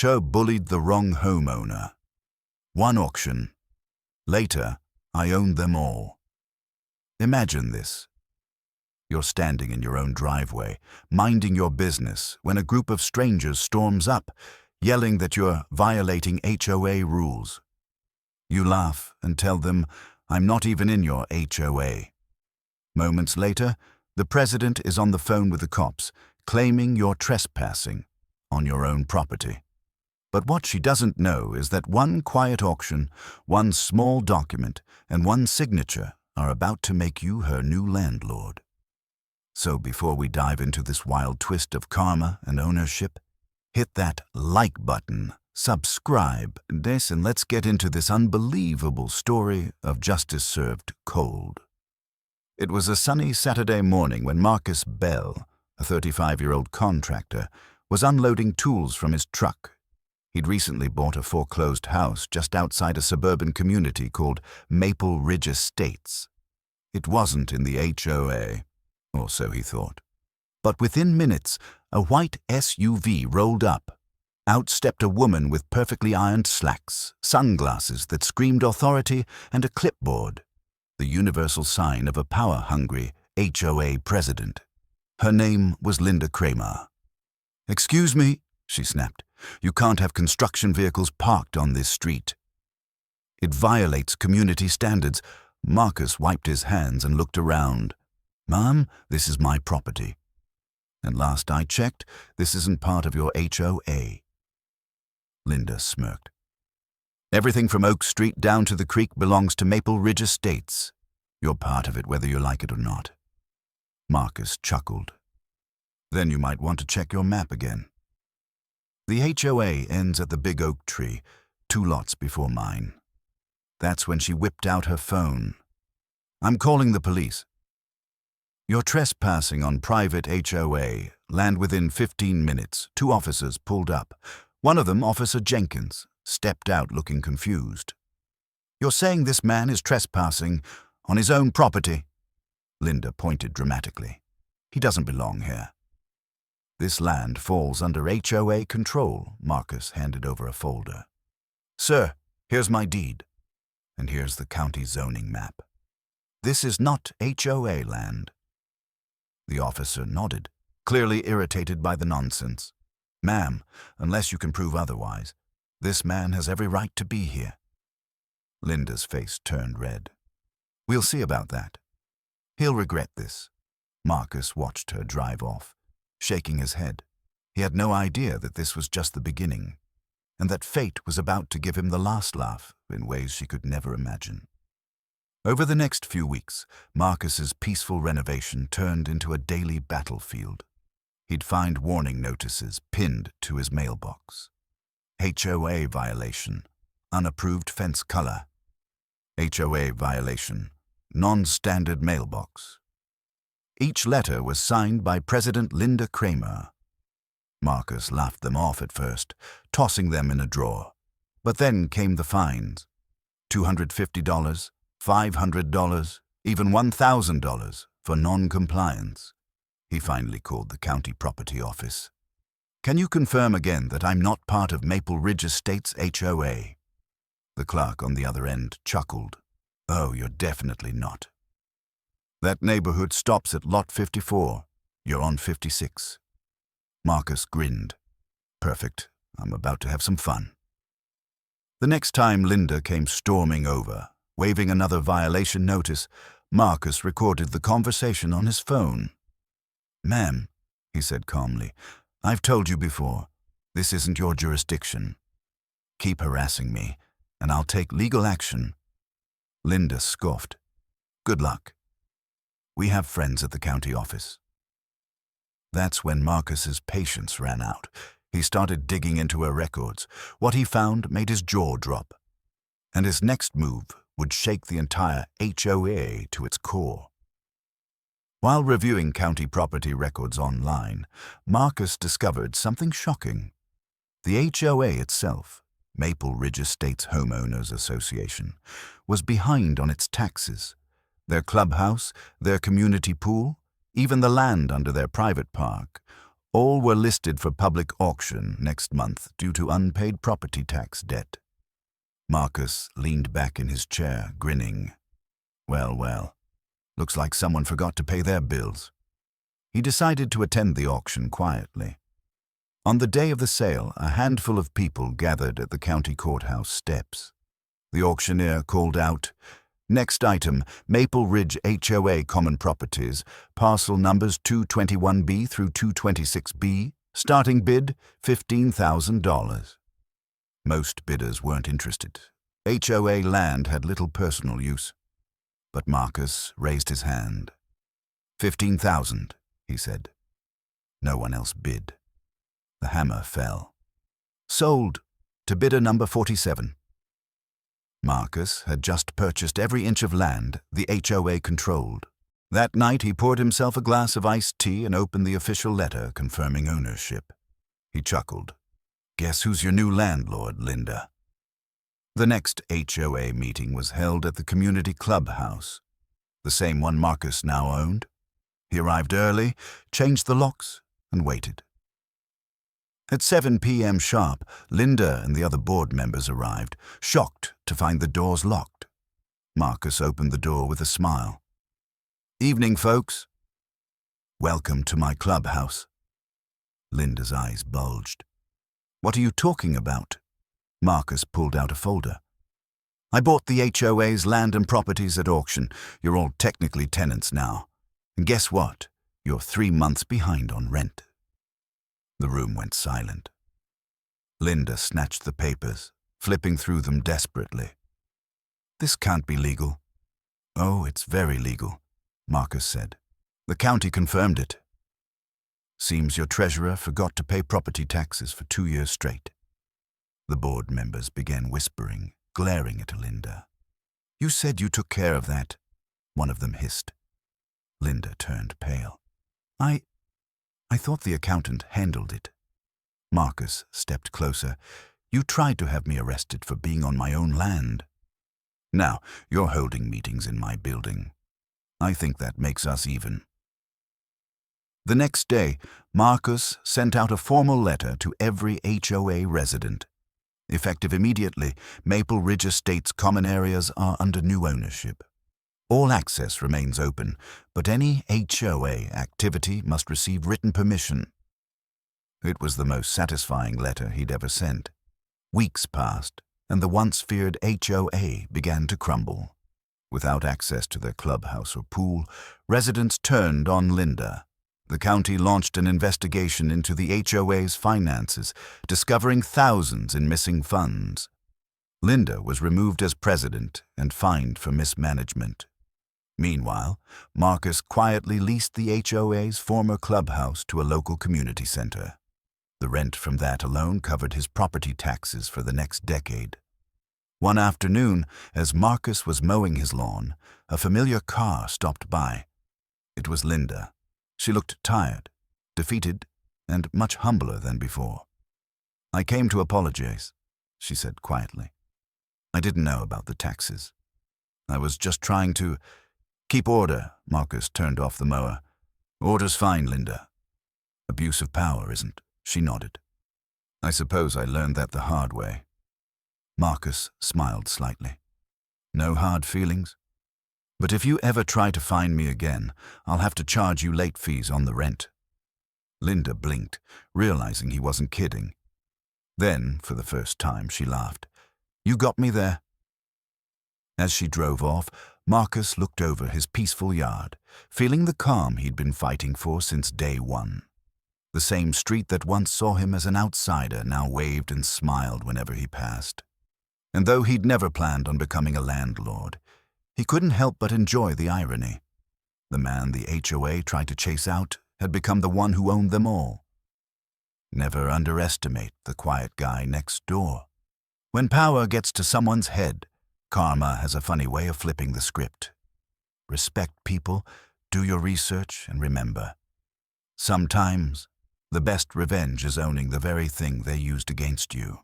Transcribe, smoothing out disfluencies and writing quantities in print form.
Cho bullied the wrong homeowner. One auction. Later, I owned them all. Imagine this. You're standing in your own driveway, minding your business, when a group of strangers storms up, yelling that you're violating HOA rules. You laugh and tell them, "I'm not even in your HOA." Moments later, the president is on the phone with the cops, claiming you're trespassing on your own property. But what she doesn't know is that one quiet auction, one small document, and one signature are about to make you her new landlord. So before we dive into this wild twist of karma and ownership, hit that like button, subscribe, and let's get into this unbelievable story of justice served cold. It was a sunny Saturday morning when Marcus Bell, a 35-year-old contractor, was unloading tools from his truck. He'd recently bought a foreclosed house just outside a suburban community called Maple Ridge Estates. It wasn't in the HOA, or so he thought. But within minutes, a white SUV rolled up. Out stepped a woman with perfectly ironed slacks, sunglasses that screamed authority, and a clipboard, the universal sign of a power-hungry HOA president. Her name was Linda Kramer. "Excuse me," she snapped. "You can't have construction vehicles parked on this street. It violates community standards." Marcus wiped his hands and looked around. "Ma'am, this is my property. And last I checked, this isn't part of your HOA. Linda smirked. "Everything from Oak Street down to the creek belongs to Maple Ridge Estates. You're part of it whether you like it or not." Marcus chuckled. "Then you might want to check your map again. The HOA ends at the big oak tree, 2 lots before mine." That's when she whipped out her phone. "I'm calling the police. You're trespassing on private HOA. Land within 15 minutes. 2 officers pulled up. One of them, Officer Jenkins, stepped out looking confused. You're saying this man is trespassing on his own property?" Linda pointed dramatically. "He doesn't belong here." "This land falls under HOA control." Marcus handed over a folder. "Sir, here's my deed. And here's the county zoning map. This is not HOA land." The officer nodded, clearly irritated by the nonsense. "Ma'am, unless you can prove otherwise, this man has every right to be here." Linda's face turned red. "We'll see about that. He'll regret this." Marcus watched her drive off, shaking his head. He had no idea that this was just the beginning, and that fate was about to give him the last laugh in ways she could never imagine. Over the next few weeks, Marcus's peaceful renovation turned into a daily battlefield. He'd find warning notices pinned to his mailbox. HOA violation, unapproved fence color. HOA violation, non-standard mailbox. Each letter was signed by President Linda Kramer. Marcus laughed them off at first, tossing them in a drawer. But then came the fines. $250, $500, even $1,000 for non-compliance. He finally called the county property office. "Can you confirm again that I'm not part of Maple Ridge Estates HOA?" The clerk on the other end chuckled. "Oh, you're definitely not. That neighborhood stops at lot 54. You're on 56. Marcus grinned. "Perfect. I'm about to have some fun." The next time Linda came storming over, waving another violation notice, Marcus recorded the conversation on his phone. "Ma'am," he said calmly, "I've told you before, this isn't your jurisdiction. Keep harassing me, and I'll take legal action." Linda scoffed. "Good luck. We have friends at the county office." That's when Marcus's patience ran out. He started digging into her records. What he found made his jaw drop. And his next move would shake the entire HOA to its core. While reviewing county property records online, Marcus discovered something shocking. The HOA itself, Maple Ridge Estates Homeowners Association, was behind on its taxes. Their clubhouse, their community pool, even the land under their private park, All were listed for public auction next month due to unpaid property tax debt. Marcus leaned back in his chair, grinning. Well, well, looks like someone forgot to pay their bills. He decided to attend the auction quietly. On the day of the sale, a handful of people gathered at the county courthouse steps. The auctioneer called out, "Next item, Maple Ridge HOA Common Properties, parcel numbers 221B through 226B, starting bid $15,000. Most bidders weren't interested. HOA land had little personal use. But Marcus raised his hand. $15,000, he said. No one else bid. The hammer fell. Sold to bidder number 47. Marcus had just purchased every inch of land the HOA controlled. That night he poured himself a glass of iced tea and opened the official letter confirming ownership. He chuckled. Guess who's your new landlord, Linda? The next HOA meeting was held at the community clubhouse, the same one Marcus now owned. He arrived early, changed the locks, and waited. At 7 p.m. sharp, Linda and the other board members arrived, shocked to find the doors locked. Marcus opened the door with a smile. Evening, folks. Welcome to my clubhouse. Linda's eyes bulged. What are you talking about? Marcus pulled out a folder. I bought the HOA's land and properties at auction. You're all technically tenants now. And guess what? You're 3 months behind on rent. The room went silent. Linda snatched the papers, flipping through them desperately. This can't be legal. Oh, it's very legal, Marcus said. The county confirmed it. Seems your treasurer forgot to pay property taxes for 2 years straight. The board members began whispering, glaring at Linda. You said you took care of that, one of them hissed. Linda turned pale. I thought the accountant handled it. Marcus stepped closer. You tried to have me arrested for being on my own land. Now, you're holding meetings in my building. I think that makes us even. The next day, Marcus sent out a formal letter to every HOA resident. Effective immediately, Maple Ridge Estate's common areas are under new ownership. All access remains open, but any HOA activity must receive written permission. It was the most satisfying letter he'd ever sent. Weeks passed, and the once feared HOA began to crumble. Without access to their clubhouse or pool, residents turned on Linda. The county launched an investigation into the HOA's finances, discovering thousands in missing funds. Linda was removed as president and fined for mismanagement. Meanwhile, Marcus quietly leased the HOA's former clubhouse to a local community center. The rent from that alone covered his property taxes for the next decade. One afternoon, as Marcus was mowing his lawn, a familiar car stopped by. It was Linda. She looked tired, defeated, and much humbler than before. I came to apologize, she said quietly. I didn't know about the taxes. I was just trying to keep order. Marcus turned off the mower. Order's fine, Linda. Abuse of power isn't. She nodded. I suppose I learned that the hard way. Marcus smiled slightly. No hard feelings? But if you ever try to find me again, I'll have to charge you late fees on the rent. Linda blinked, realizing he wasn't kidding. Then, for the first time, she laughed. You got me there. As she drove off, Marcus looked over his peaceful yard, feeling the calm he'd been fighting for since day one. The same street that once saw him as an outsider now waved and smiled whenever he passed. And though he'd never planned on becoming a landlord, he couldn't help but enjoy the irony. The man the HOA tried to chase out had become the one who owned them all. Never underestimate the quiet guy next door. When power gets to someone's head, karma has a funny way of flipping the script. Respect people, do your research, and remember, sometimes the best revenge is owning the very thing they used against you.